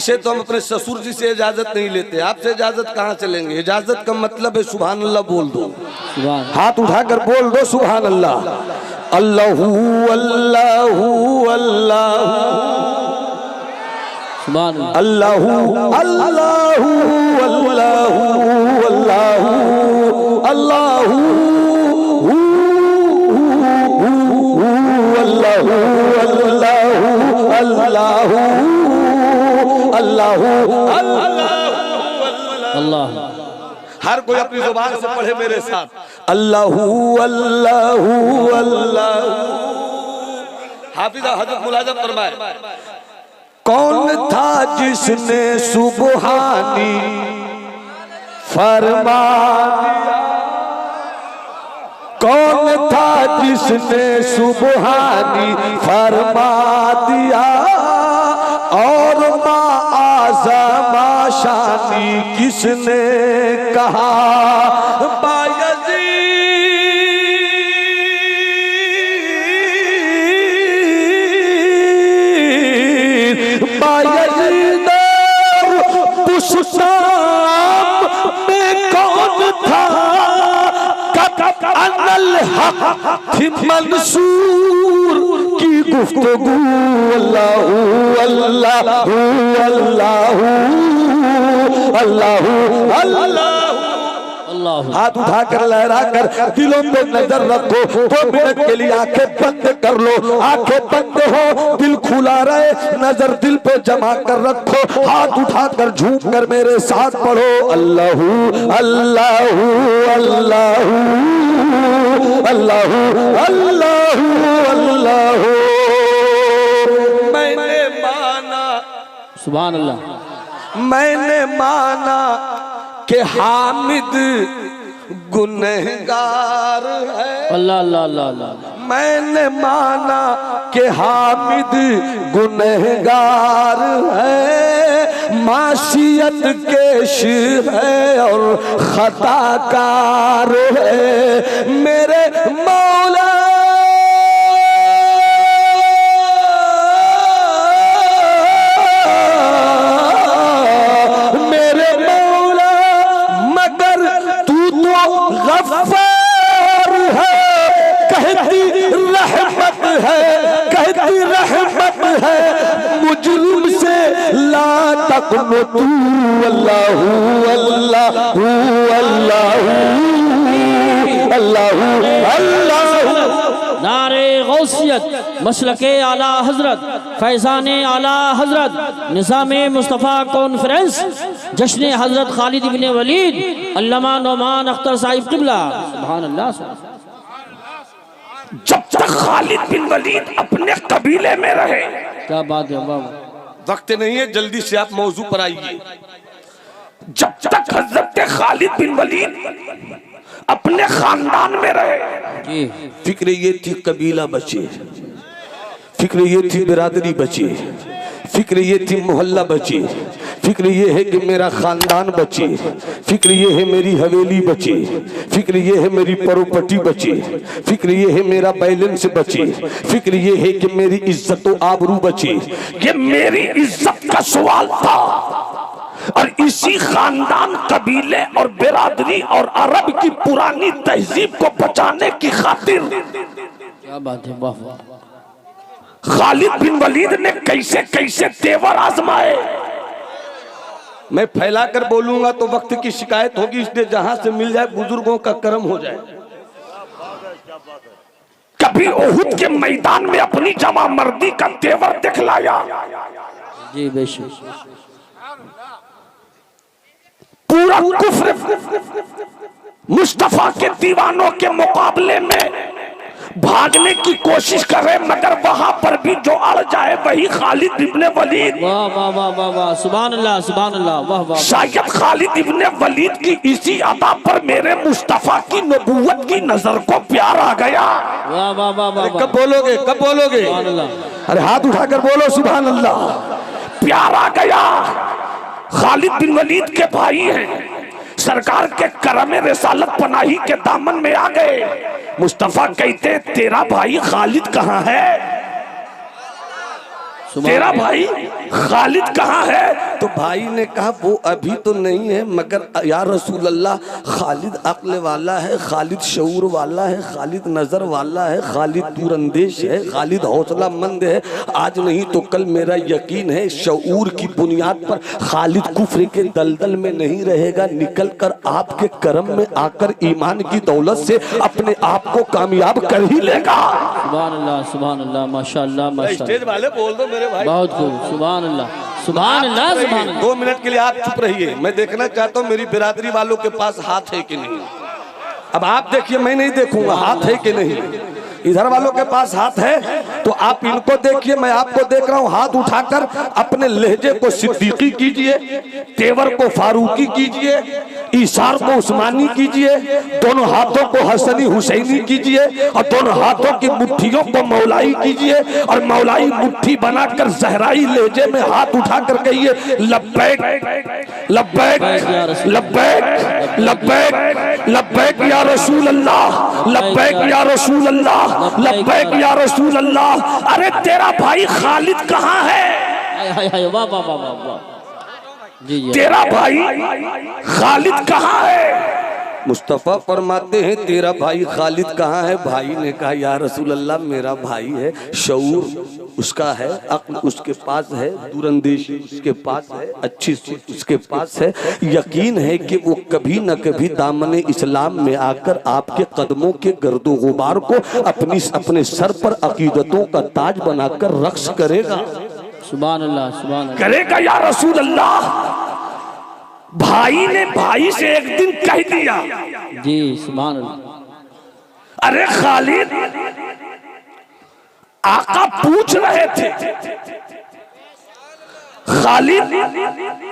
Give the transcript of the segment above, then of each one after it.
ऐसे तो हम अपने ससुर जी से इजाजत नहीं लेते, आपसे इजाजत कहाँ से लेंगे। इजाजत का मतलब है सुभान अल्लाह बोल दो, हाथ उठाकर बोल दो सुभान अल्लाह। अल्लाहू अल्लाहू अल्लाहू अल्लाहू अल्लाहू अल्लाहू अल्लाहू अल्लाहू अल्लाहू अल्लाहू अल्लाहू अल्लाह। हर कोई अपनी जुबान से पढ़े मेरे साथ, अल्लाहू अल्लाहू अल्लाहू। हाफिज़ हज़रत मुलाज़म फरमाए, कौन था जिसने सुबहानी फरमा दिया, कौन था जिसने सुबहानी फरमा दिया, और माँ आज़मा शानी किसने कहा। में कौन था अनल हक थी मंसूर की गुफ्तगू। अल्लाहू अल्लाहू अल्लाहू अल्लाहू अल्लाहू। हाथ उठाकर लहरा कर दिलों पे नजर रखो, 2 मिनट के लिए आंखें बंद कर लो, आंखें बंद हो, दिल खुला रहे, नजर दिल पे जमा कर रखो, हाथ उठाकर झूम कर मेरे साथ पढ़ो, अल्लाहू अल्लाहू अल्लाहू अल्लाहू अल्लाहू अल्लाहू। मैंने माना सुभान अल्लाह, मैंने माना कि हामिद गुनहगार है। अल्लाह अल्लाह अल्लाह। मैंने माना कि हामिद गुनहगार है, मासियत केश है और खताकार है, मेरे मौला गफ्फार है, कहती रहमत है, कहती रहमत है, मुजरिम से ला तक़नतू। अल्लाहू अल्लाहू अल्लाहू अल्लाहू अल्लाहू। नारे गौसियत, मसलके आला हजरत, फैज़ाने आला हजरत, निज़ामे मुस्तफ़ा कॉन्फ्रेंस, जश्न हजरत खालिद इब्ने वलीद, अल्लामा नौमान अख्तर साहिब क़िबला। सुभान अल्लाह। जब तक खालिद बिन वलीद अपने कबीले में रहे, क्या बात है बाबा। वक्त नहीं है, जल्दी से आप मौजू पर आइए। जब तक हजरत खालिद बिन वलीद अपने खानदान में रहे, फिक्र ये थी कबीला बचे, फिक्र ये थी बिरादरी बचे, फिक्र ये थी मोहल्ला बचे, फिक्र ये है कि मेरा खानदान बचे, फिक्र ये है मेरी हवेली बचे, फिक्र ये है मेरी प्रॉपर्टी बचे, फिक्र ये है मेरा बैलेंस बचे, फिक्र ये है कि मेरी इज्जत व आबरू बचे। ये मेरी इज्जत का सवाल था, और इसी खानदान, कबीले और बिरादरी और अरब की पुरानी तहजीब को बचाने की खातिर क्या बात है वाह। खालिद बिन वलीद ने कैसे कैसे तेवर आजमाए। मैं फैला कर बोलूंगा तो वक्त की शिकायत होगी, इसलिए जहां से मिल जाए बुजुर्गों का कर्म हो जाए। कभी ओहुद के मैदान में अपनी जमा मर्दी का तेवर दिखलाया, जी बेशक। पूरा कुफ्र मुस्तफा के दीवानों के मुकाबले में भागने की कोशिश करे, मगर वहां पर भी जो अड़ जाए वही खालिद इब्ने वलीद। वाह वाह वाह वाह वाह, सुभान अल्लाह सुभान अल्लाह, वाह वाह। शायद खालिद इब्ने वलीद की इसी अदा पर मेरे मुस्तफा की नबूवत की नजर को प्यार आ गया। वाह वाह वाह वाह। कब बोलोगे, कब बोलोगे? अरे हाथ उठाकर बोलो सुभान अल्लाह। प्यार आ गया। खालिद बिन वलीद के भाई हैं, सरकार के करम रिसालत पनाही के दामन में आ गए। मुस्तफा कहते तेरा भाई खालिद कहाँ है? तेरा भाई खालिद कहाँ है? तो भाई ने कहा वो अभी तो नहीं है, मगर या रसूल अल्लाह खालिद अक्ल वाला है, खालिद शऊर वाला है, खालिद नजर वाला है, खालिद दूरंदेश है, खालिद हौसला मंद है। आज नहीं तो कल मेरा यकीन है शऊर की बुनियाद पर खालिद कुफ्र के दलदल में नहीं रहेगा, निकल कर आपके करम में आकर ईमान की दौलत से अपने आप को कामयाब कर ही लेगा। सुभान अल्लाह, माशाअल्लाह माशाअल्लाह। स्टेज वाले बोल दो मेरे भाई। बहुत खूब, सुभान अल्लाह सुभान अल्लाह सुभान अल्लाह। 2 मिनट के लिए आप चुप रहिए, मैं देखना चाहता हूँ मेरी बिरादरी वालों के पास हाथ है कि नहीं। अब आप देखिए, मैं नहीं देखूंगा हाथ है कि नहीं। इधर वालों के पास हाथ है तो आप इनको देखिए, मैं आपको देख रहा हूँ। हाथ उठाकर अपने लहजे को सिद्दीकी कीजिए, तेवर को फारूकी कीजिए, इशार को उस्मानी कीजिए, दोनों हाथों को हसनी हुसैनी कीजिए और दोनों हाथों की मुट्ठियों को मौलाई कीजिए और मौलाई मुट्ठी बनाकर जहराई लहजे में हाथ उठाकर कहिए लब्बैक लब्बैक लब्बैक लब्बैक लब्बैक या रसूल अल्लाह, लब्बैक या रसूल अल्लाह, लब्बैक या रसूल अल्लाह। अरे तेरा भाई खालिद कहाँ है? वाह वाह वाह वाह जी। तेरा भाई खालिद कहाँ है? मुस्तफ़ा फरमाते हैं तेरा भाई खालिद कहाँ है? भाई ने कहा या रसूल अल्लाह मेरा भाई है, शऊर उसका है, अक्ल उसके पास है, दूरंदेशी उसके पास है, अच्छी सोच उसके पास है। यकीन है कि वो कभी न कभी दामन इस्लाम में आकर आपके कदमों के गर्दो गुबार को अपने सर पर अकीदतों का ताज बनाकर रक्स करेगा। सुभान अल्लाह सुभान अल्लाह। करेगा या रसूल अल्लाह। भाई ने भाई से एक दिन कह दिया जी सुभान अल्लाह। अरे खालिद, आका पूछ रहे थे, खालिद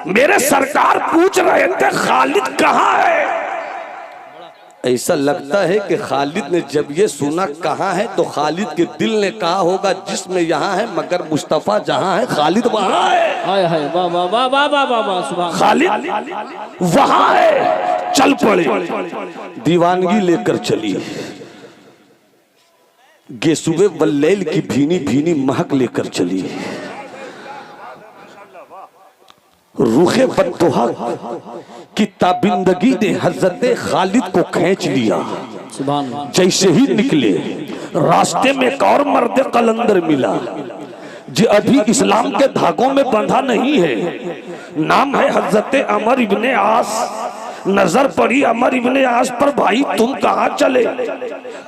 मेरे सरकार पूछ रहे थे खालिद कहाँ है? ऐसा लगता है कि खालिद ने जब ये सुना कहाँ है तो खालिद के दिल ने कहा होगा जिसमें यहाँ है मगर मुस्तफ़ा जहाँ है खालिद वहाँ है। हाय हाय वाह वाह वाह वाह वाह वाह वाह सुभान। खालिद वहाँ है, चल पड़े। दीवानगी लेकर चली, गेसुबे वल्लैल की भीनी भीनी महक लेकर चली, रूखे बद्दुहा की ताबिंदगी ने हजरत खालिद को खींच लिया। जैसे ही निकले रास्ते में एक और मर्द कलंदर मिला जो अभी इस्लाम के धागों में बंधा नहीं है। नाम है हजरत अमर इब्ने आस। नजर पड़ी अमर इब्ने आस पर, भाई तुम कहाँ चले?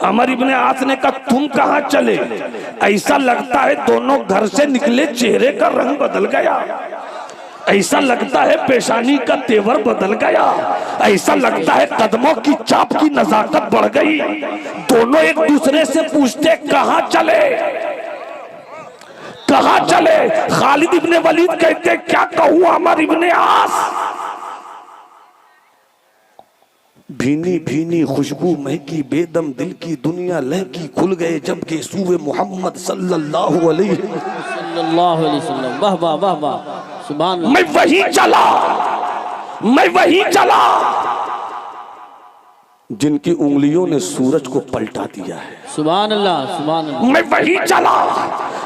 अमर इब्ने आस ने कहा तुम कहाँ चले? ऐसा लगता है दोनों घर से निकले चेहरे का रंग बदल गया, ऐसा लगता है पेशानी का तेवर बदल गया, ऐसा लगता है कदमों की चाप की नजाकत बढ़ गई। दोनों एक दूसरे से पूछते कहाँ चले, कहाँ चले? खालिद इब्ने वलीद कहते क्या कहूँ अमर इब्ने आस। भीनी भीनी खुशबू महकी बेदम दिल की दुनिया लहकी खुल गए जब के सूबे मोहम्मद सल्लल्लाहु अलैहि वसल्लम। वाह वाह वाह वाह सुभान। मैं वही चला, मैं वही चला जिनकी उंगलियों ने सूरज को पलटा दिया है। सुभान अल्लाह सुभान अल्लाह। मैं वही चला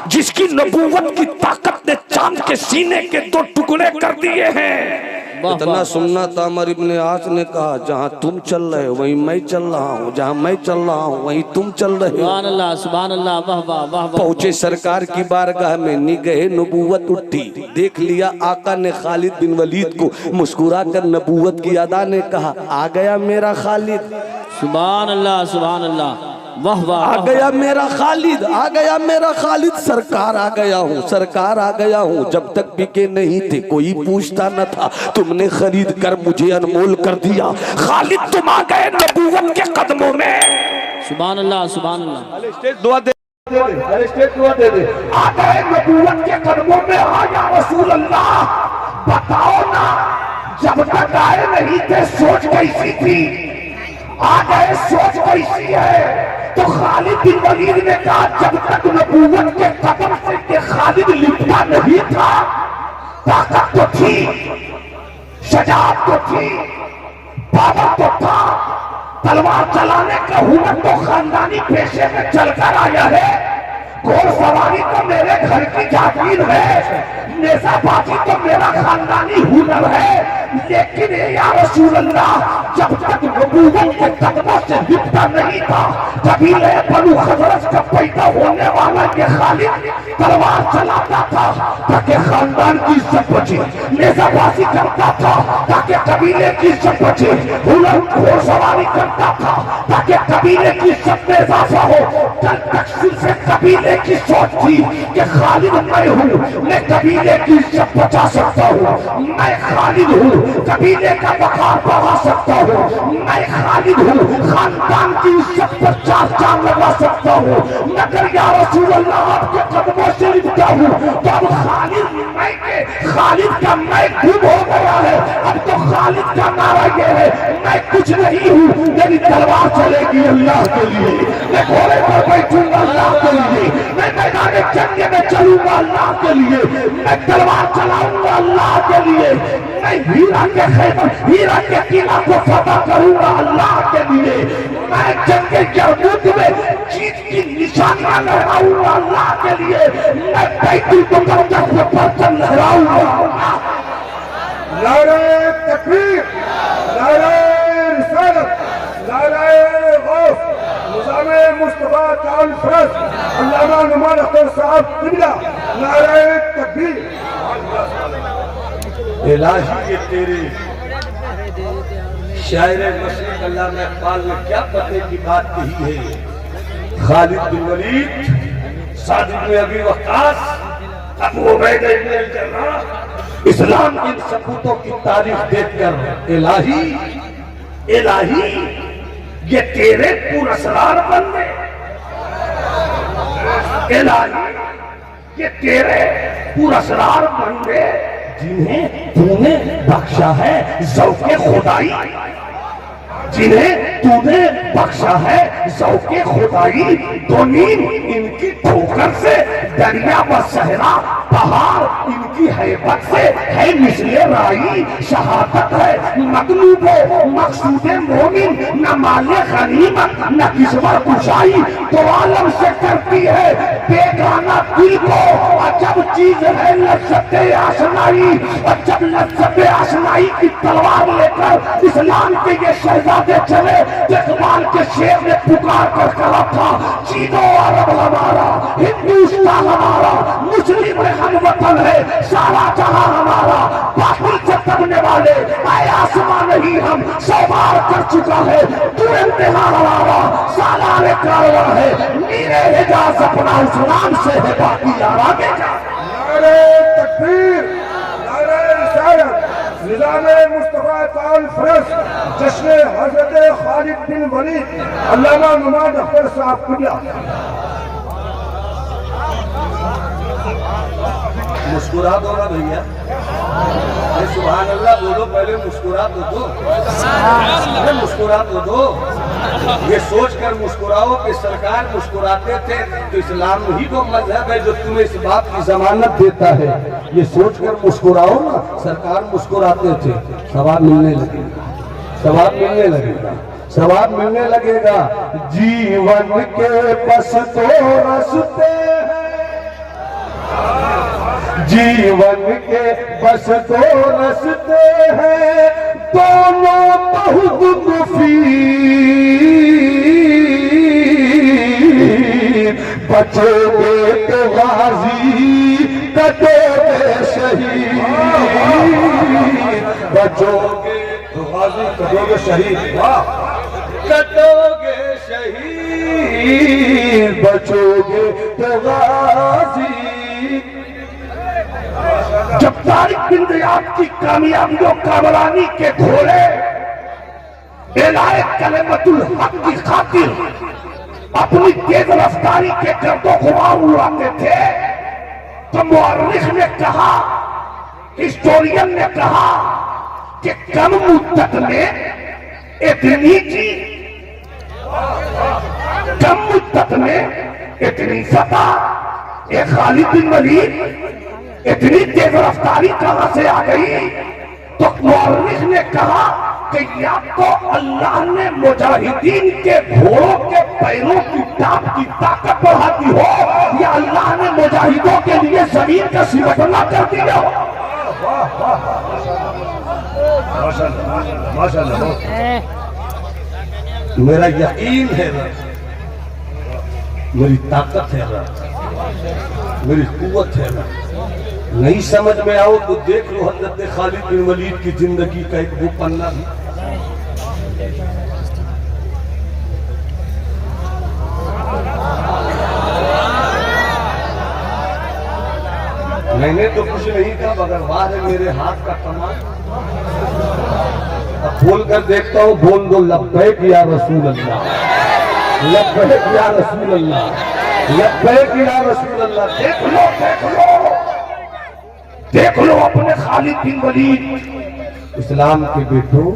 जिसकी नबूवत की ताकत ने चांद के सीने के 2 टुकड़े कर दिए हैं। इतना सुनना था अमर इब्ने आस ने कहा जहाँ तुम चल रहे हो वहीं मैं चल रहा हूँ, जहाँ मैं चल रहा हूँ वहीं तुम चल रहे हो। सुभान अल्लाह सुभान अल्लाह। वाह वाह वाह। पहुंचे सरकार की बारगाह में, निगाहे नबूवत उठी, देख लिया आका ने खालिद बिन वलीद को। मुस्कुरा कर नबूवत की अदा ने कहा आ गया मेरा खालिद। सुभान अल्लाह सुभान अल्लाह। वाह वाह। आ गया मेरा खालिद, आ गया मेरा खालिद, सरकार आ गया हूँ, सरकार आ गया हूँ। जब तक बिके नहीं थे कोई पूछता न था, तुमने खरीद कर मुझे अनमोल कर दिया। खालिद तुम आ गए नबूवत के कदमों में। सुभान अल्लाह सुभान अल्लाह। स्टेज दुआ दे, स्टेज दुआ दे दे। आ गए नबूवत के कदमों में। या रसूल अल्लाह बताओ ना, जब तक आए नहीं थे सोच कैसी थी, आ गए सोच कैसी है? तो खालिद बिन वलीद ने कहा जब तक नबूवत के कदम से खालिद लिपटा नहीं था, ताकत तो थी, शजाअत तो थी, पावर तो था, तलवार चलाने का हुनर तो खानदानी पेशे में चलकर आया है। घोड़सवारी तो मेरे घर की जागीर है, नेजाबाजी तो मेरा खानदानी हुनर है, लेकिन या रसूल अल्लाह जब तक नबूवत के कदमों से लिपटा नहीं था, कबीले बनु खजरज का पैदा होने वाला ये खालिद तलवार चलाता था ताकि खानदान की इज्जत बचे, नेजाबाजी करता था ताकि कबीले की इज्जत बचे, हुनर घोड़सवारी करता था ताकि कबीले की इज्जत में इजाफा हो। कल तक सिर्फ कबीले की सोच थी कि खालिद मैं हूँ, मैं कबीले की इज्जत बचा सकता हूँ, मैं खालिद हूँ, कबीले का वकार बढ़ा सकता हूँ, मैं खालिद हूँ, खानदान की इज्जत पर चार चांद लगा सकता हूँ, मगर या रसूल अल्लाह आपके कदमों से लिपटा हूँ तो अब खालिद का मैं गुम हो गया है। अब तो खालिद का नारा ये है, मैं कुछ नहीं हूँ, मेरी तलवार चलेगी अल्लाह के लिए, मैं घोड़े पर बैठूंगा अल्लाह के लिए, मैं मैदान जंग में चलूंगा अल्लाह के लिए, मैं तलवार चलाऊंगा अल्लाह के लिए, मैं हीरा के किला को फतह करूंगा अल्लाह के लिए, मैं जंग यरमूक में जीत की निशानियां लहराऊंगा अल्लाह के लिए, मैं बैतुल मुक़द्दस में परचम लहराऊंगा। नारे तकबीर, नारे रिसालत, नारे गौस, निज़ामे मुस्तफा कॉन्फ्रेंस, अल्लामा नुमान अख्तर साहब किबला, नारे तकबीर। इलाही ये तेरे शायर मशरिक़ अल्लामा इक़बाल ने क्या पते की बात कही है। खालिद बिन वलीद, साद इब्न अबी वक्कास, अबू उबैदा इब्न अल-जर्राह, इस्लाम इन सपूतों की तारीफ देखकर इलाही ये तेरे पुरस्कार बंदे, इलाही ये तेरे पुरस्कार बंदे जिन्हें तूने बख्शा है ज़ौक़े खुदाई, जिन्हें तूने बख्शा है ज़ौक़े खुदाई, तो नीम इनकी ठोकर से दरिया व सहरा पहाड़ इनकी हैबत से है मिसले राई, शहादत है मगलूबो मकसूदे मोमिन, न माले गनीमत न किस्मत कुशाई, तो आलम से करती है बेगाना दिल को अजब चीज है लज्जते आशनाई, और जब लज्जते आशनाई की तलवार लेकर इस्लाम के ये शहजादे चले, इकबाल के शेर ने पुकार कर कहा था, चीनो अरब हमारा, हिंदुस्तान हमारा, मुस्लिम हम वतन है, सारा जहां हमारा, बातिल से दबने वाले आए आसमां नहीं हम, सौ बार कर चुका है तू इंतहा हमारा, सालारे कारवा है, मीरे हिजाज अपना इस्लाम से है बाकी यारा के जा। नारे तकबीर, नारे रिसालत, निज़ामे मुस्तफा कॉन्फ्रेंस, जश्न हज़रत खालिद बिन वलीद, अल्लामा नुमान अख्तर साहब किबला। मुस्कुरा दो ना भैया, सुभान अल्लाह बोलो, पहले मुस्कुरा तो दो, मुस्कुरा तो दो। ये सोच कर मुस्कुराओ कि सरकार मुस्कुराते थे तो इस्लाम ही तो मजहब है जो तुम्हें इस बात की जमानत देता है, ये सोच कर मुस्कुराओ ना, सरकार मुस्कुराते थे, सवाब मिलने लगेगा, सवाब मिलने लगेगा, सवाब मिलने लगेगा। जीवन के बस तो रस्ते हैं, जीवन के बस तो रस्ते हैं, दोनों बहुत मुफीद, बचोगे तो गाजी, कटोगे शहीद, बचोगे तो गाजी, कटोगे शहीद, वाह, कटोगे शहीद, बचोगे तो गाजी। जब तारिक बिन ज़ियाद की कामयाबियों कामरानी के घोड़े बेलाए कलेमतुल हक की खातिर अपनी तेज रफ्तारी के गर्दो खुमार उड़ाते थे, तो मुअर्रिख ने कहा, हिस्टोरियन ने कहा कि कम मुद्दत में इतनी चीज, कम मुद्दत में इतनी फतह, ये खालिद बिन वलीद इतनी तेज रफ्तारी कहां से आ गई? तो मुअर्रिख ने कहा वाकया तो अल्लाह ने मुजाहिदीन के घोड़ों के पैरों की टाप की ताकत बढ़ा दी हो, या अल्लाह ने मुजाहिदों के लिए जमीन का सिमटना कर दिया हो। मेरा यकीन है ना, मेरी ताकत है ना, मेरी कुव्वत है ना। नहीं समझ में आओ तो देख लो हज़रत खालिद बिन वलीद की जिंदगी का एक वो पन्ना भी। मैंने तो कुछ नहीं कहा मगर वाह है मेरे हाथ का कमाल। अब बोल कर देखता हूँ, बोल दो लब्बैक या रसूल अल्लाह, लब्बैक या रसूल अल्लाह, लब्बैक या रसूल अल्लाह। देख लो देख लो देख लो अपने खालिद बिन वलीद। इस्लाम के बेटों,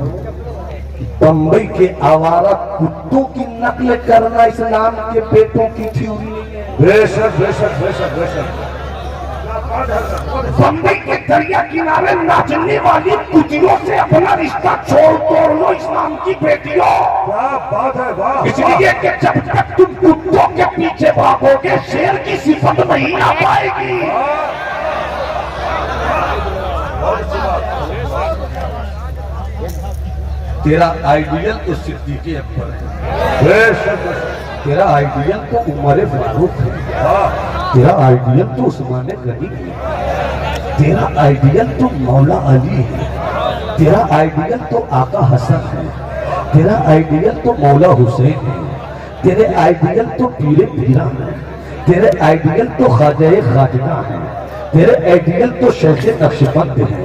बंबई के आवारा कुत्तों की नकल करना इस्लाम के बेटों की थ्योरी नहीं है। बेशक बेशक बेशक बेशक। बंबई के दरिया किनारे नाचने वाली कुतियों से अपना रिश्ता तोड़ लो इस्लाम की बेटियों। क्या बात है, वाह। इसलिए कि जब तक तुम कुत्तों के पीछे भागोगे शेर की सिफत नहीं आ पाएगी। तेरा आइडियल तो सिद्दीक़ अकबर है, बेशक तेरा आइडियल तो उमर फारूक है, तेरा आइडियल तो उस्मान गनी है, तेरा आइडियल तो मौला अली है, तेरा आइडियल तो आका हसन है, तेरा आइडियल तो मौला हुसैन है, तेरे आइडियल तो पीरे पीरा है, तेरे आइडियल तो ख्वाजा खाजना है, तेरे आइडियल तो शेख नक्शबंद है,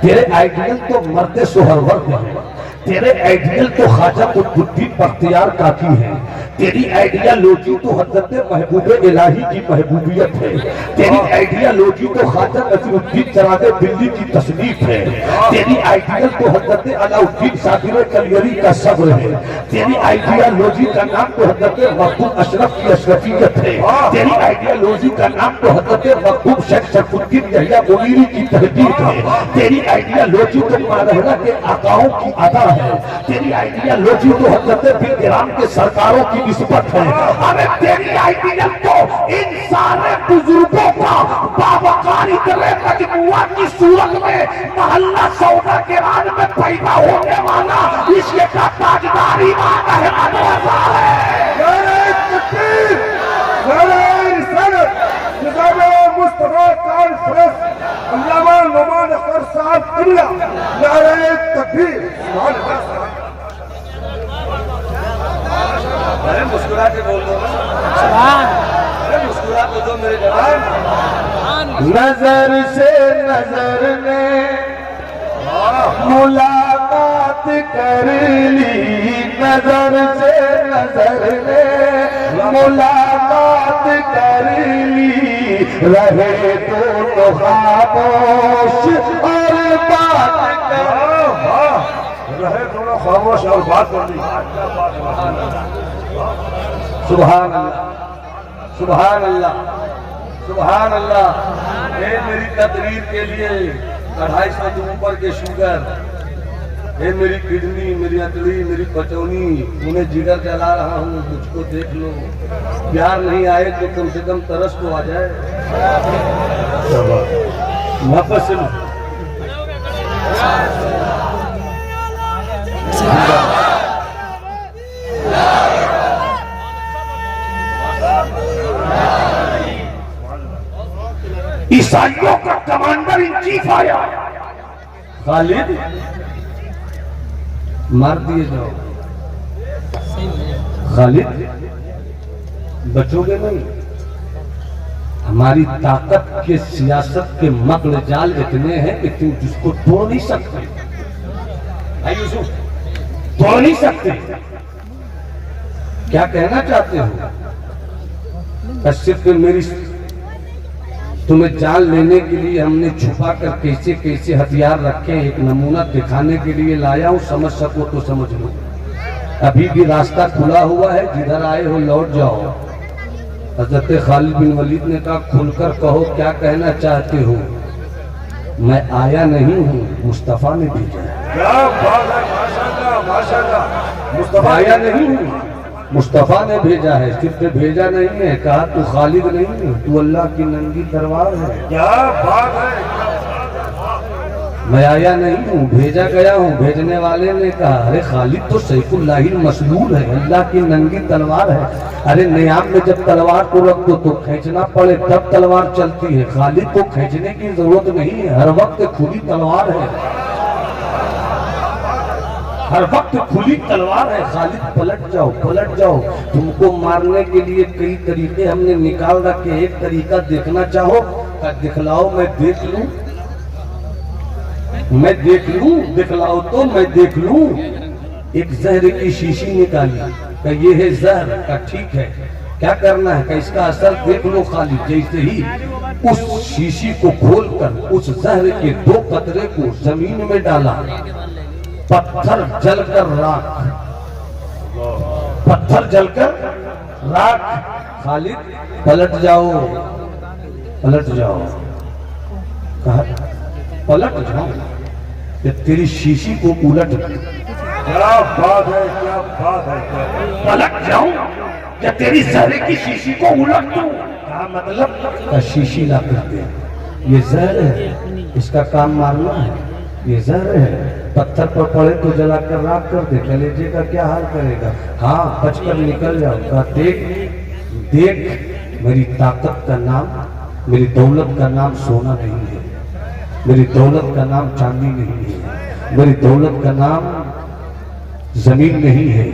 तेरे आइडियल तो मर्द सोहरवर्द है, तेरे आइडियल तो ख्वाजा कुतुबुद्दीन बख्तियार काकी है, तेरी आइडियालॉजी तो हज़रत महबूब इलाही की महबूबियत है, तेरी आइडियालॉजी तो ख्वाजा नसीरुद्दीन चरागे दिल्ली की तसनीफ है, तेरी आइडियल तो हज़रत अलाउद्दीन साकिर कलियरी का सब्र है, तेरी आइडियालॉजी का नाम तो हज़रत मखदूम अशरफ की अशरफियत है, तेरी आइडियालॉजी का नाम तो हज़रत मखदूम शेख शरफुद्दीन यहिया मुनीरी की तहदीद है, तेरी आइडियालॉजी तो मारहरा के आकाओं की अदा है, तेरी आइडियालॉजी तो हज़रत बिन गिराम के सरकारों की निस्बत है। अरे तेरी आइडियल तो इन सारे बुजुर्गों का बावकार इतने मजमुआ की सूरत में मोहल्ला सौदा के राज में पैदा होने वाला इसके का ताजदार इमाम अहमद रजा है। नारे तकबीर, नारे रिसालत, निज़ाम मुस्तफा कॉन्फ्रेंस, अल्लामा नुमान अख्तर साहब किबला, नारे तकबीर। अरे मुस्कुरा के बोल दो, अरे मुस्कुरा के दो मेरे जवान। नजर से नजर ने मुलाकात कर ली, नजर से नजर ने मुलाकात कर ली, रहे तो खामोश और बात कर, रहे थोड़ा खामोश और बात कर ली। सुभान अल्लाह, सुभान अल्लाह, सुभान अल्लाह। ये मेरी तकरीर के लिए 250 से ऊपर के शुगर, ये मेरी किडनी, मेरी अतड़ी, मेरी पचौनी, उन्हें जिगर जला रहा हूँ, मुझको देख लो। प्यार नहीं आए तो कम से कम तरस तो आ जाए। नफस ईसाइयों का कमांडर इन चीफ आया, खालिद मार दिए जाओ। खालिद बचोगे नहीं। हमारी ताकत के सियासत के मकड़ जाल इतने हैं कि तुम जिसको तोड़ नहीं सकते। भाई यूसुफ, तोड़ नहीं सकते। क्या कहना चाहते हो? सिर्फ मेरी तुम्हें जान लेने के लिए हमने छुपा कर कैसे कैसे हथियार रखे, एक नमूना दिखाने के लिए लाया हूं। समझ सको तो समझ लो। अभी भी रास्ता खुला हुआ है, जिधर आए हो लौट जाओ। हज़रत खालिद बिन वलीद ने कहा, खुलकर कहो क्या कहना चाहते हो। मैं आया नहीं हूँ, मुस्तफ़ा ने भेजा है। क्या बात है, माशाअल्लाह माशाअल्लाह। मुस्तफा आया नहीं हूँ, मुस्तफ़ा ने भेजा है। सिर्फ भेजा नहीं है, कहा तू खालिद नहीं है, तू अल्लाह की नंगी तलवार है। क्या बात है। मैं आया नहीं हूँ, भेजा गया हूँ। भेजने वाले ने कहा अरे खालिद तो सैफुल्लाहिल मसलूल है, अल्लाह की नंगी तलवार है। अरे नियाम में जब तलवार को रख दो तो खींचना पड़े तब तलवार चलती है। खालिद को खींचने की जरूरत नहीं है, हर वक्त खुली तलवार है, हर वक्त खुली तलवार है। खालिद पलट जाओ, पलट जाओ। तुमको मारने के लिए कई तरीके हमने निकाल रखे, एक तरीका देखना चाहो का दिखलाओ, मैं देख लूं, मैं देख लूं, दिखलाओ तो मैं देख लूं। एक जहर की शीशी निकाली, का ये है जहर, का ठीक है, क्या करना है, का इसका असर देख लो। खालिद जैसे ही उस शीशी को खोलकर उस जहर के 2 कतरे को जमीन में डाला, पत्थर जलकर राख, पत्थर जलकर राख। खालिद पलट जाओ, पलट जाओ, कहा पलट जाओ, कि तेरी शीशी को उलट। क्या बात है, क्या बात है। पलट जाऊं या तेरी जहर की शीशी को उलट दूं? क्या मतलब? का शीशी ला करते हैं, ये जहर है, इसका काम मारना है, ये जहर है। पत्थर पर पड़े तो जलाकर राख कर दे, कलेजे का क्या हाल करेगा। हाँ बचकर निकल जाओ। कहा देख देख, मेरी ताकत का नाम, मेरी दौलत का नाम सोना नहीं है, मेरी दौलत का नाम चांदी नहीं है, मेरी दौलत का नाम जमीन नहीं है,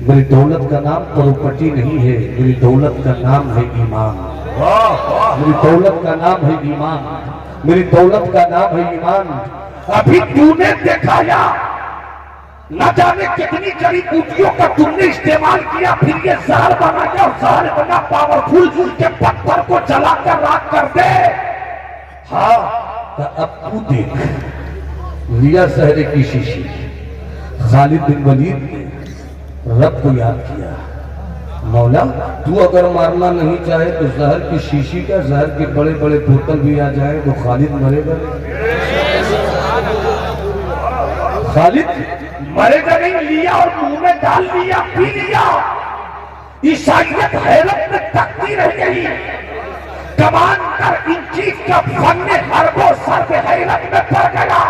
मेरी दौलत का नाम प्रॉपर्टी नहीं है, मेरी दौलत का नाम है ईमान। मेरी दौलत का नाम है ईमान, मेरी दौलत का नाम है ईमान। अभी तूने दिखाया, न जाने कितनी जड़ी बूटियों का तुमने इस्तेमाल किया, फिर ये जहर बना गया और जहर इतना पावरफुल के पत्थर को जलाकर राख कर दे। हाँ अब तू देख, लिया जहर की शीशी, खालिद बिन वलीद ने रब को याद किया, मौला तू अगर मारना नहीं चाहे तो जहर की शीशी का, जहर के बड़े बड़े बोतल भी आ जाए तो खालिद मरेगा। खालिद मरेगा नहीं, लिया और मुंह में डाल लिया, पी लिया। ईसाइयत हैरत में तकती रह गई। कमांडर इन चीफ का फन्ने हरबो सर हैरत में पड़ गया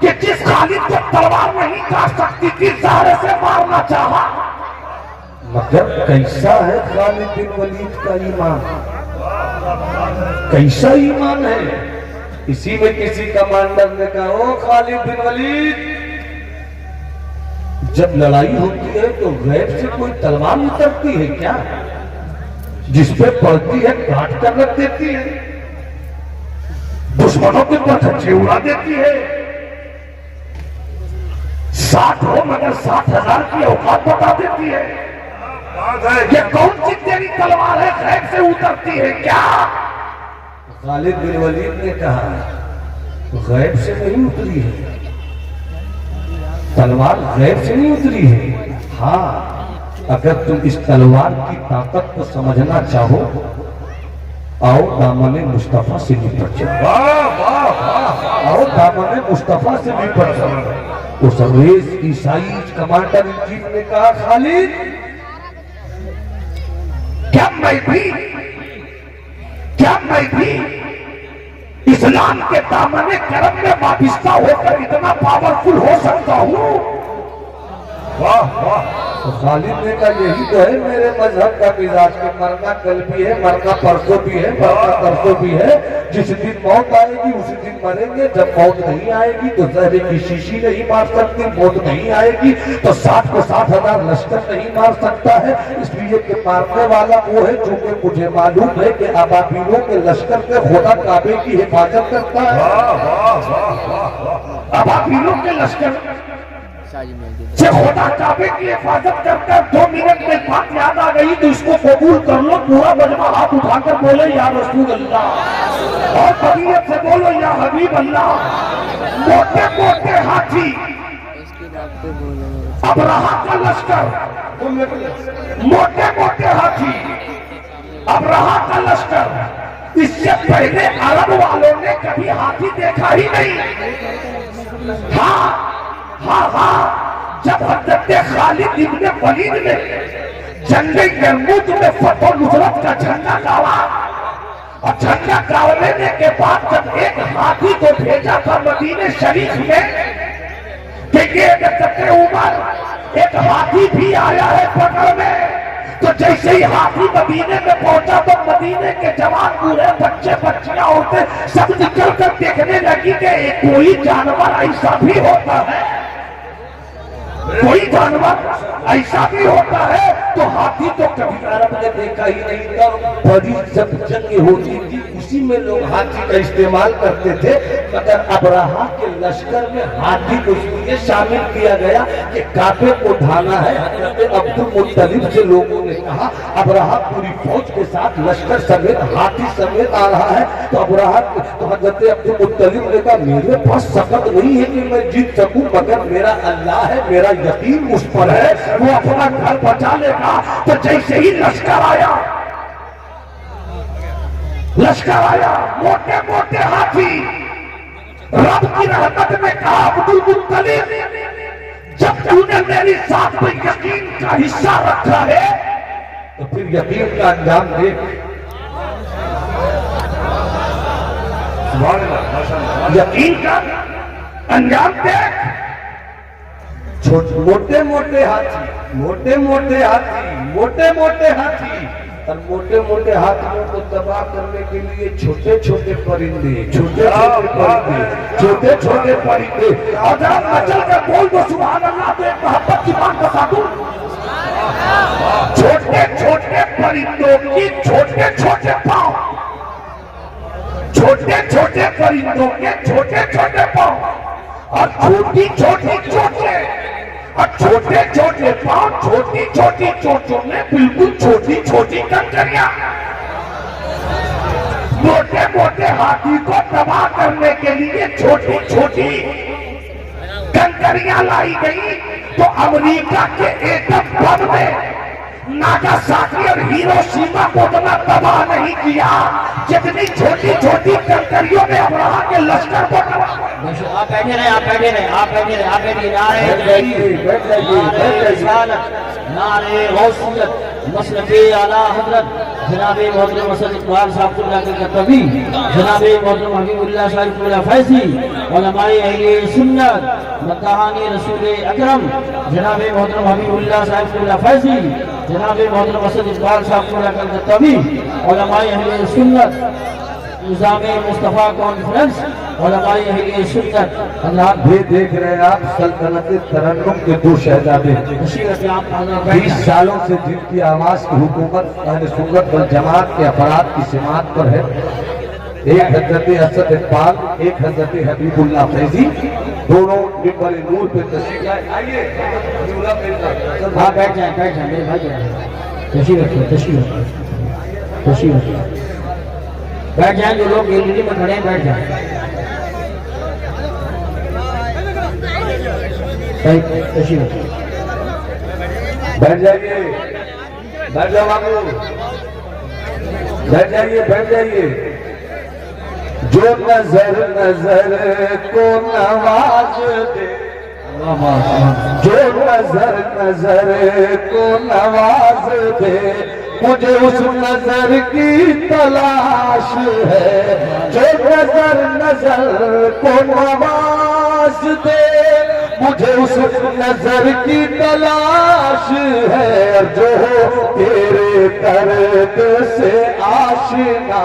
कि जिस खालिद को तलवार नहीं काट सकती थी, जहर से मारना चाहा। मगर कैसा है खालिद बिन वलीद का ईमान, कैसा ईमान है। इसी में किसी कमांडर ने कहा ओ खालिद बिन वलीद, जब लड़ाई होती है तो गैब से कोई तलवार उतरती है क्या, जिस पे पड़ती है काट कर रख देती है, दुश्मनों के परखच्चे उड़ा देती है। 60 हो मगर 60,000 की औकात बता देती है। ये कौन सी तेरी तलवार है, गैब से उतरती है क्या? खालिद बिन वलीद ने कहा गैब से नहीं उतरी है, तलवार गैब से नहीं उतरी है। हाँ अगर तुम इस तलवार की ताकत को समझना चाहो, आओ दामन मुस्तफा से निपट जाओ। आओ दामन मुस्तफा से निपट जाओ। उस अंग्रेज ईसाई कमांडर इन चीफ ने कहा खालिद क्या मैं भी इस्लाम के दामने करम में वाबिस्ता होकर इतना पावरफुल हो सकता हूँ? वाह वाह। तो खालिद ने कहा यही तो है मेरे मजहब का मिजाज, के मरना कल भी है, मरना परसों भी है, मरना तरसों भी है। जिस दिन मौत आएगी उसी दिन मरेंगे। जब मौत नहीं आएगी तो जहर की शीशी नहीं मार सकती, मौत नहीं आएगी तो 60 को 60,000 लश्कर नहीं मार सकता है। इसलिए कि मारने वाला वो है जो कि मुझे मालूम है कि अबाबीलों के लश्कर से खुदा काबे की हिफाजत करता है। अबाबीलों के लश्कर से खुदा काबे की हिफाजत करता है। 2 मिनट में बात याद आ गई तो इसको कबूल कर लो। पूरा मजमा हाथ उठाकर बोले या रसूल अल्लाह, और कबीयत से बोलो या हबीब अल्लाह। मोटे मोटे हाथी अबरहा का लश्कर, मोटे मोटे हाथी अबरहा का लश्कर इससे पहले अरब वालों ने कभी हाथी देखा ही नहीं। हाँ, जब हजरत खालिद इब्ने वलीद ने जंग यरमुक में फतह नुसरत का झंडा गाड़ा और झंडा गाड़ने के बाद जब एक हाथी को भेजा था मदीने शरीफ में कि ये उमर एक हाथी भी आया है पकड़ में, तो जैसे ही हाथी मदीने में पहुंचा तो मदीने के जवान बूढ़े बच्चे बच्चियां औरतें सब निकल कर देखने लगी कि कोई जानवर ऐसा भी होता है, कोई जानवर ऐसा भी होता है। तो हाथी तो कभी अरब ने देखा ही नहीं था। बड़ी जब जंग होती थी उसी में लोग हाथी का इस्तेमाल करते थे, मगर अब्राहा के लश्कर में हाथी को इसलिए शामिल किया गया कि काबे को ढाना है। हजरत अब्दुल मुत्तलिब से लोगों ने कहा अब्राहा पूरी फौज के साथ लश्कर समेत हाथी समेत आ रहा है, तो अब्राहा तो हजरत अब्दुल मुत्तलिब ने कहा मेरे पास सकत नहीं है कि मैं जीत सकूं, मगर मेरा अल्लाह है, मेरा यकीन उस पर है, वो अपना घर बचा लेगा। तो जैसे ही लश्कर आया मोटे मोटे हाथी, रब की रहमत में कहा अब्दुल मुत्तलिब जब तूने मेरी साथ में यकीन का हिस्सा रखा है तो फिर यकीन का अंजाम देख। यकीन का अंजाम देख। मोटे मोटे हाथी, मोटे मोटे हाथी, मोटे मोटे हाथी और मोटे मोटे हाथियों को तबाह करने के लिए छोटे छोटे परिंदे, छोटे छोटे परिंदे। और जब मचल कर बोल दो सुभान अल्लाह, तो एक मोहब्बत की बात बता दूं, छोटे छोटे परिंदों की छोटे छोटे पांव, छोटे छोटे परिंदों के छोटे छोटे पांव और छोटी छोटी चोंचें और छोटे छोटे पांव, छोटी छोटी चोंचों में बिल्कुल छोटी छोटी कंकरियां। मोटे मोटे हाथी को तबाह करने के लिए छोटी छोटी कंकरियां लाई गई। तो अमेरिका के एटम बम में नागासाकी और हिरोशिमा को उतना तबाह नहीं किया जितनी छोटी छोटी कंकरियों ने अब्राहा के लश्कर को तबाह। आप बैठे रहे, आप बैठे रहे, आप बैठे रहे, आप बैठे नारे गौसियत मसलके आला हजरत जनाबे मोहतरम मसद इकबाल साहब के कभी जनाबे मोहतरम हबीबुल्लाह साहिब फैजी उलमाए अहले सुन्नत मद्दाहानी रसूल अकरम जनाबे मोहतरम हबीबुल्लाह साहिब फैजी जनाबे मोहतरम मसद इकबाल साहब के कभी उलमाए अहले सुन्नत निज़ामे मुस्तफ़ा कॉन्फ्रेंस उलमाए अहले सुन्नत हज़रात ये देख रहे हैं आप सल्तनत तरन्नुम के दो शहजादे 20 सालों से जिनकी आवाज की हुकूमत अहले सुन्नत वल जमात के अफराद की सिमात पर है। एक हजरत असद इकबाल, एक हजरत हबीबुल्लाह फैजी, दोनों मिंबर नूर पे तशरीफ लाए। आइए हाँ बैठ जाए मेरे भाई, तशरीफ रखिए बैठ जाए। जो लोग गैलरी में खड़े हैं बैठ जाए, बैठ जाइए, बैठ जाओ बाबू, बैठ जाइए, बैठ जाइए। जो नजर नजर को नवाज दे, जो नजर नजर को नवाज दे, मुझे उस नजर की तलाश है। जो नजर नजर को नवाज दे, मुझे उस नजर की तलाश है। जो तेरे दर्द से आशिना,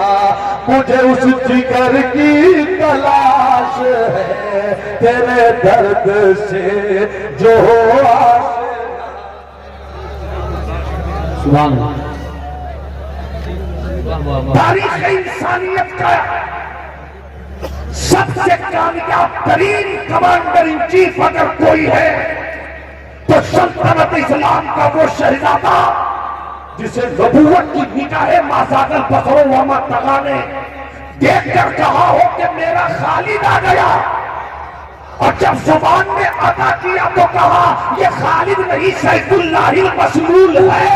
मुझे उस जिगर की तलाश है। तेरे दर्द से जो आशिना। सुभान तारीख इंसानियत का सबसे कामयाब तरीन कमांडर इन चीफ अगर कोई है तो सल्तनत इस्लाम का वो शहजादा जिसे नबूवत की निगाहे माज़ागल बसरो वमा तगा ने देख कर कहा हो कि मेरा खालिद आ गया। और जब जुबान ने अदा किया तो कहा ये खालिद नहीं सैफुल्लाहिल मसलूल है।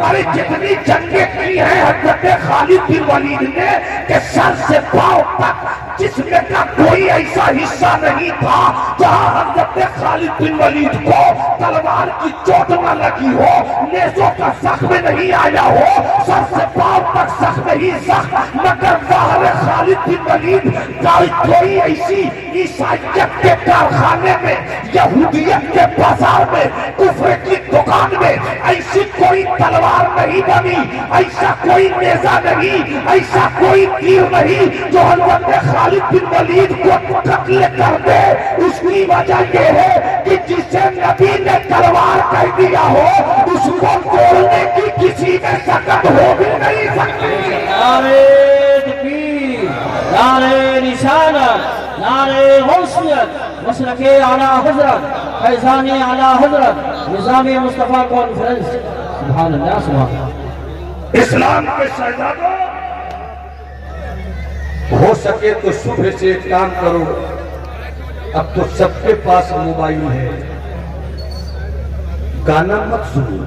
अरे जितनी जंगें की हैं हजरत खालिद बिन वलीद ने कि सर से पांव तक जिसमें का कोई ऐसा हिस्सा नहीं था जहां हजरत खालिद बिन वलीद को तलवार की चोट न लगी हो, नेज़ों का जख्म नहीं आया हो, सर से पांव तक जख्म ही जख्म। मगर बाहर खालिद बिन वलीद कोई ऐसी ईसाइयत के कारखाने में, यहूदियत के बाजार में, कुफ्र की दुकान में ऐसी कोई तलवार नहीं बनी, ऐसा कोई नेज़ा नहीं, ऐसा कोई तीर नहीं जो हजरत खालिद बिन वलीद को कत्ल कर दे। उसकी वजह यह है कि जिसे नबी ने तलवार कह दिया हो उसको तोड़ने की किसी में सकत हो भी नहीं सकती। नारे तकबीर, नारे रिसालत, नारे गौसियत, मसलके आला हजरत, फैज़ाने आला हजरत, निज़ामे मुस्तफ़ा कॉन्फ्रेंस। सुभान अल्लाह, सुभान अल्लाह। इस्लाम के शहजादों, हो सके तो सुबह से एक काम करो, अब तो सबके पास मोबाइल है, गाना मत सुनो,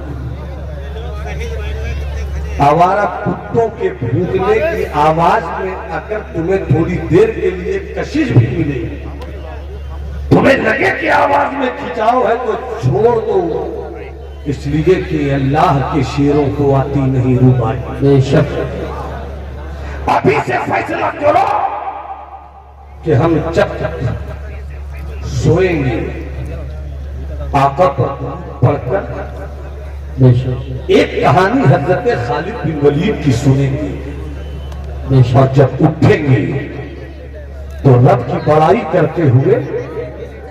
आवारा कुत्तों के भूखने की आवाज में अगर तुम्हें थोड़ी देर के लिए कशिश भी मिले, तुम्हें लगे कि आवाज में खिंचाव है तो छोड़ दो, इसलिए कि अल्लाह के शेरों को आती नहीं रुबाई। बेशक अभी से फैसला करो कि हम जब सोएंगे आका पर पढ़कर एक कहानी हजरत खालिद बिन वलीद की सुनेंगे, और जब उठेंगे तो रब की बड़ाई करते हुए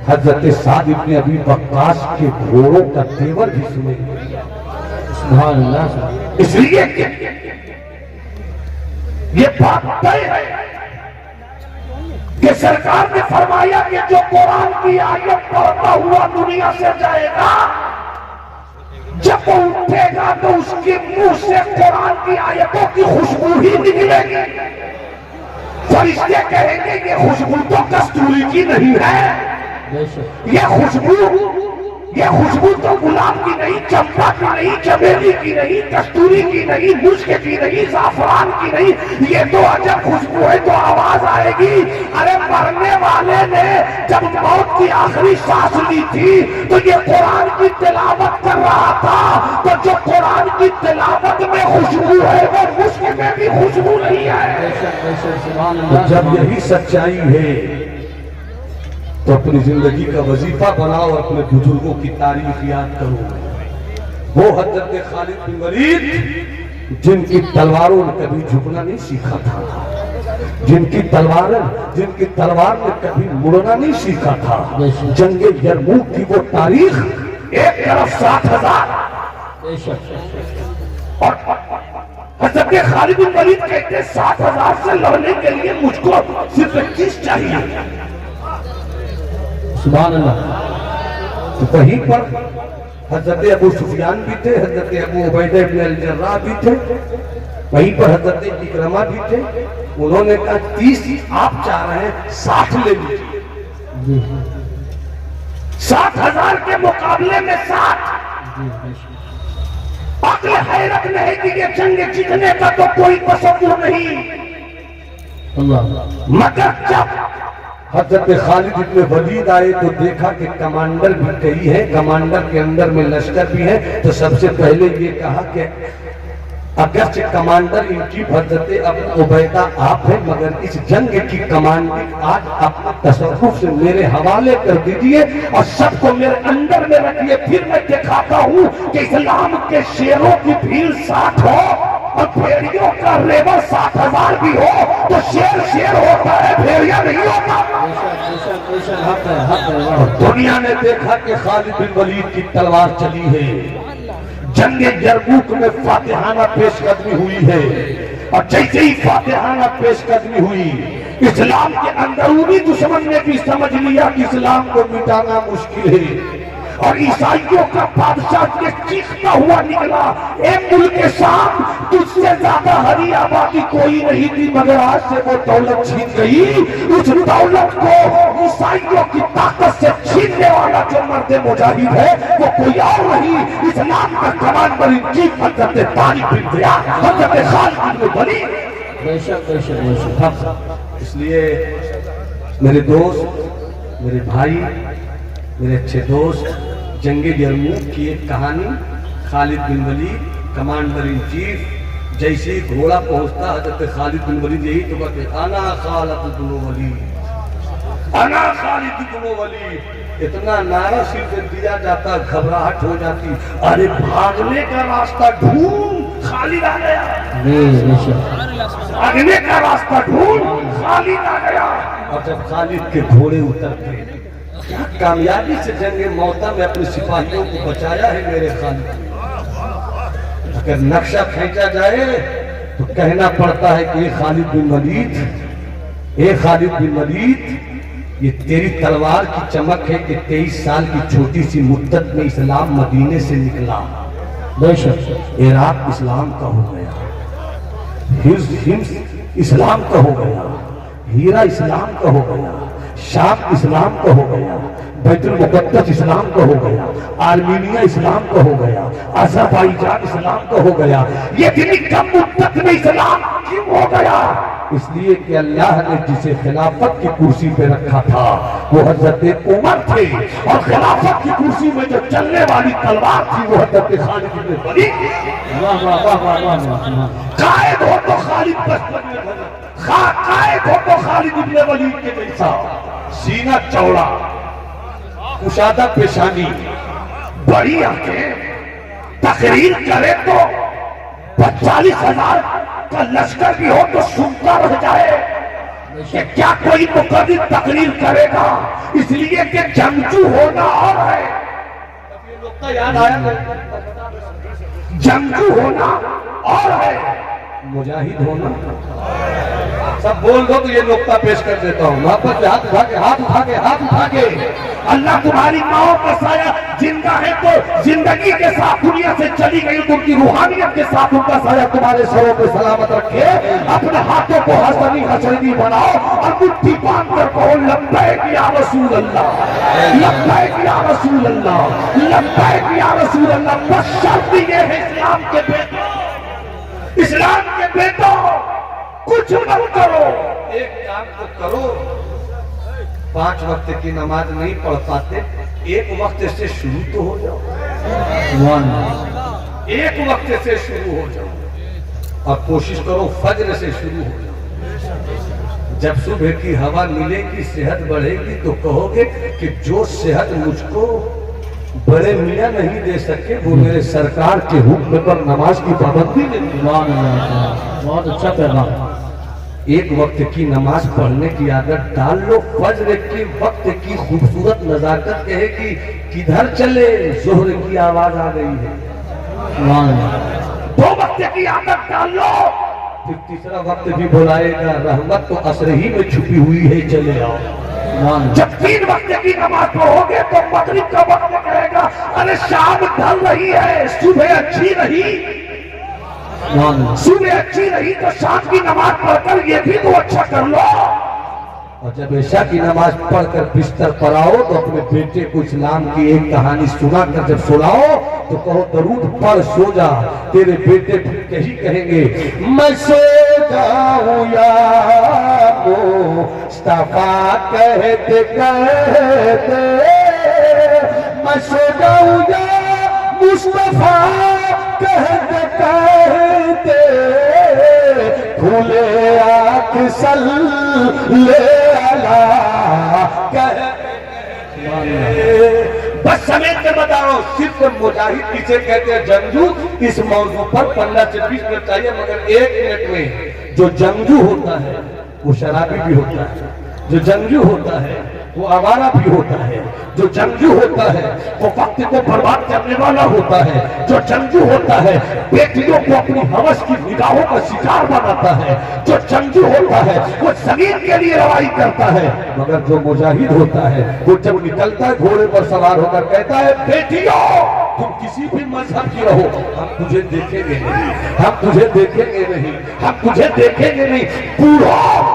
हजरत साद इब्न अबी वक्कास के घोड़ों का तेवर भी सुनेंगे। सुभान अल्लाह। इसलिए ये बात तय है कि सरकार ने फरमाया कि जो कुरान की आयत पढ़ता हुआ दुनिया से जाएगा, जब वो उठेगा तो उसके मुंह से कुरान की आयतों की खुशबू ही निकलेगी। फरिश्ते कहेंगे ये खुशबू तो कस्तूरी की नहीं है, ये खुशबू तो गुलाब की नहीं, चंपा की नहीं, चमेली की नहीं, कस्तूरी की नहीं, मुश्क की नहीं, जाफरान की नहीं, ये तो अजब खुशबू है। तो आवाज आएगी, अरे मरने वाले ने जब मौत की आखिरी सांस ली थी तो ये कुरान की तिलावत कर रहा था, तो जो कुरान की तिलावत में खुशबू है वो मुश्क में भी खुशबू नहीं है। तो जब यही सच्चाई है तो अपनी जिंदगी का वजीफा बनाओ, अपने बुजुर्गों की तारीफ याद करो। वो हजरत खालिद बिन वलीद जिनकी तलवारों ने कभी झुकना नहीं सीखा था, जिनकी तलवार ने कभी मुड़ना नहीं सीखा था। जंगे यरमूक की वो तारीख, एक तरफ 7,000 और हजरत खालिद बिन वलीद कहते 7,000 से लड़ने के लिए मुझको सिर्फ 21 चाहिए। सुभान अल्लाह। तो वहीं पर हजरत अबू सुफियान भी थे, हजरत अबू उबैदा इब्न अल जर्राह भी थे, वहीं पर हजरत इकरमा भी थे। उन्होंने कहा 30 आप चाह रहे हैं 60 ले लीजिए। 7,000 के मुकाबले में 60। अक्ल हैरत में है कि ये जंग जीतने का तो कोई तसव्वुर नहीं, मगर जब हजरत खालिद इब्न वलीद आए तो देखा कि कमांडर भी कई है, कमांडर के अंदर में लश्कर भी है। तो सबसे पहले ये कहा कि अगरचे कमांडर इन चीफ हजरत अबू उबैदा आप हैं, मगर इस जंग की कमांडिंग आज अपने तसर्रुफ से मेरे हवाले कर दीजिए और सबको मेरे अंदर में रखिए। फिर मैं दिखाता हूँ कि इस्लाम के शेरों की भीड़ 60 हो और भेड़ियों का लेवल 7,000 भी हो तो शेर शेर होता है, भेड़िया नहीं होता। दुनिया ने देखा कि खालिद बिन वलीद की तलवार चली है, जंगे यरमूक में फातिहाना पेशकदमी हुई है, और जैसे ही फातिहाना पेशकदमी हुई इस्लाम के अंदरूनी दुश्मन ने भी समझ लिया कि इस्लाम को मिटाना मुश्किल है। और ईसाइयों का बादशाह ये चीखता हुआ निकला, ए मुल्क शाम, तुझसे ज्यादा हरी आबादी कोई नहीं थी, मगर आज से वो दौलत छीन गई। उस दौलत को ईसाइयों की ताकत से छीनने वाला जो मर्द मुजाहिद है वो कोई और नहीं, इस्लाम का commander in chief Hazrat Tariq bin Ziyad, हजरत खालिद बिन वलीद। बेशक बेशक बेशक। इसलिए मेरे दोस्त, मेरे भाई, मेरे अच्छे दोस्त, जंगे यरमूक की एक कहानी, खालिद बिन वलीद कमांडर इन चीफ, जैसे ही घोड़ा पहुंचता हजरत खालिद बिन वलीद यही तो कहते, अना खालिद बिन वलीद, अना खालिद बिन वलीद। इतना नारा सिर पे दिया जाता, घबराहट हो जाती, अरे भागने का रास्ता ढूंढ, खालिद आ गया, भागने का रास्ता ढूंढ, खालिद आ गया। और जब खालिद के घोड़े उतरते, क्या कामयाबी से जंगे मौता में अपने सिपाहियों को बचाया है मेरे खालिद। अगर नक्शा खींचा जाए तो कहना पड़ता है कि ये खालिद बिन वलीद, ये खालिद बिन वलीद, ये तेरी तलवार की चमक है कि 23 साल की छोटी सी मुद्दत में इस्लाम मदीने से निकला। बेशक इराक इस्लाम का हो गया, हिम्स इस्लाम का हो गया, हीरा इस्लाम का हो गया, शाम इस्लाम का हो गया, बैतुल मुक़द्दस इस्लाम का हो गया, आर्मीनिया इस्लाम का हो गया, अज़रबैजान इस्लाम का हो गया। ये इतनी कम मुद्दत में इस्लाम क्यों हो गया? इसलिए कि अल्लाह ने जिसे खिलाफत की कुर्सी पे रखा था वो हजरत उमर थे, और खिलाफत की कुर्सी में जो चलने वाली तलवार थी वो हजरत खालिद बिन वलीद। कायद हो तो खालिद कायद हो तो खालिद बिन वलीद के जैसा, सीना चौड़ा, कुशादा पेशानी, बड़ी आंखें, तकरीर करे तो 40,000 का लश्कर भी हो तो सुनता रह जाए कि क्या कोई मुकर्रिर तकरीर करेगा, इसलिए कि जंगजू होना और है। याद आया, जंगजू होना और है, मुजाहिद होना। सब बोल दो तो ये नुक्ता पेश कर देता हूँ। वापस हाथ उठा के, हाथ उठा के, हाथ उठा के। अल्लाह तुम्हारी माओ का साया जिंदा है तो जिंदगी के साथ दुनिया से चली गई तो उनकी रूहानियत के साथ उनका साया तुम्हारे सरों पे सलामत रखे। अपने हाथों को हसनी हसनी बनाओ और मुट्ठी बांध कर कहो लब्बैक या रसूल अल्लाह, लब्बैक या रसूल अल्लाह, लब्बैक या रसूल अल्लाह। बस शर्त ये है इस्लाम के बेटों, इस्लाम के बेटों, कुछ मत करो, एक काम तो करो। 5 वक्त की नमाज नहीं पढ़ पाते, एक वक्त से शुरू तो हो जाओ, एक वक्त से शुरू हो जाओ और कोशिश करो फज्र से शुरू हो जाओ। जब सुबह की हवा मिलेगी, सेहत बढ़ेगी तो कहोगे कि जो सेहत मुझको बड़े मियाँ नहीं दे सके वो मेरे सरकार के हुक्म पर नमाज की पाबंदी नहीं। बहुत अच्छा पैगाम। एक वक्त की नमाज पढ़ने की आदत डाल लो। फज्र के वक्त की खूबसूरत नजाकत कहेगी किधर चले, जोहर की आवाज आ गई है। 2 वक्त की आदत डाल लो, फिर तीसरा वक्त भी बुलाएगा, रहमत तो असर ही में छुपी हुई है, चले आओ। जब 3 वक्त की नमाज पढ़ोगे तो मगरिब का वक्त कहेगा अरे शाम ढल रही है, सुबह अच्छी रही, सुबह अच्छी रही तो शाम की नमाज पढ़कर ये भी तो अच्छा कर लो। और जब ऐशा की नमाज पढ़कर बिस्तर पर आओ तो अपने बेटे को इस्लाम की एक कहानी सुनाकर जब सुनाओ तो कहो दरूद पढ़ सो जा। तेरे बेटे फिर यही कहेंगे मैं सो जाऊं या मुस्तफा कहते कहते, मैं सो जाऊं या मुस्तफा कहते कहते, खुले आँख सल्ले अला बस समेत के बताओ। सिर्फ मुजाहिद किसे कहते हैं? जंगजू। इस मौजू पर 15 से 20 मिनट चाहिए, मगर 1 मिनट में जो जंगजू होता है वो शराबी भी होता है, जो जंगजू होता है वो आवारा भी होता है। जो जंगजू होता है वो वक्त को बर्बाद करने वाला होता है। जो जंगजू होता है बेटियों को अपनी हवस की निगाहों का शिकार बनाता है। जो जंगजू होता है वो जमीन के लिए लड़ाई करता है। मगर जो मुजाहिद होता है वो जब निकलता है घोड़े पर सवार होकर कहता है बेटियों तुम किसी भी मजहब की रहो, हम तुझे देखेंगे नहीं, हम तुझे देखेंगे नहीं, हम तुझे देखेंगे नहीं। बूढ़ो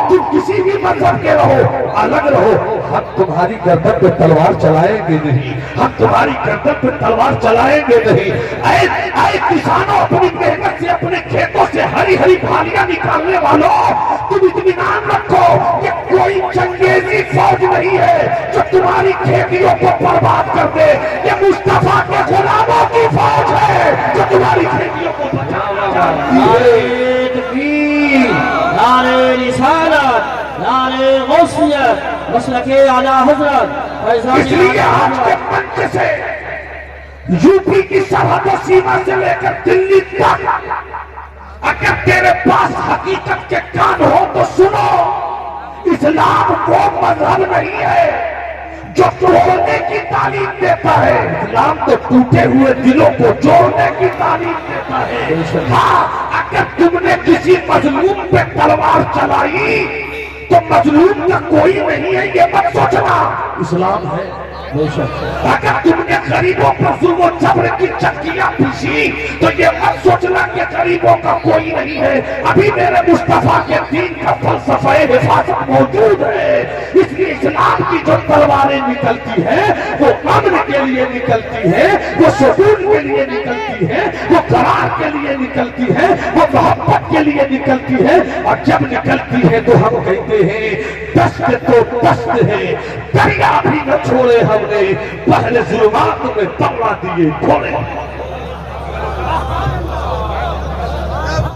तुम किसी भी मजहब के रहो, अलग रहो, हम तुम्हारी गर्दन पे तलवार चलाएंगे नहीं, हम तुम्हारी गर्दन पे तलवार चलाएंगे नहीं। ऐ किसानों अपनी मेहनत से अपने खेतों से हरी हरी भालियां निकालने वालों, तुम इत्मीनान रखो कि कोई चंगेजी फौज नहीं है जो तुम्हारी खेतियों को बर्बाद कर दे। ये मुस्तफा के गुलामों की फौज है जो तुम्हारी खेतियों को बचाना चाहती है। नारे रिसालत, नारे गौसियत, मसलके आला हजरत। इसलिए आज के मंच से यूपी की सरहद सीमा से लेकर दिल्ली तक अगर तेरे पास हकीकत के कान हो तो सुनो, इस्लाम वो मजहब नहीं है जो तोड़ने की तालीम देता है। इस्लाम तो टूटे हुए दिलों को जोड़ने की तालीम देता है। हाँ, अगर तुमने किसी मजलूम पे तलवार चलाई तो मजलूम का कोई नहीं है ये मत सोचना, इस्लाम है। अगर तुमने गरीबों पर जुल्म जबर की चक्कियां पीसी तो ये मत सोचना कि गरीबों का कोई नहीं है। अभी मेरे मुस्तफा के दीन का फलसफा हिफाजत मौजूद है। इसलिए इस्लाम की जो तलवारें निकलती है वो अमन के लिए निकलती है, वो सुकून के लिए निकलती है, वो करार के लिए निकलती है, वो मोहब्बत के लिए निकलती है। और जब निकलती है तो हम कहते हैं दस्त तो दस्त है, दरिया भी न छोड़े हमने, पहले जुल्मात में तलवा दिए घोड़े।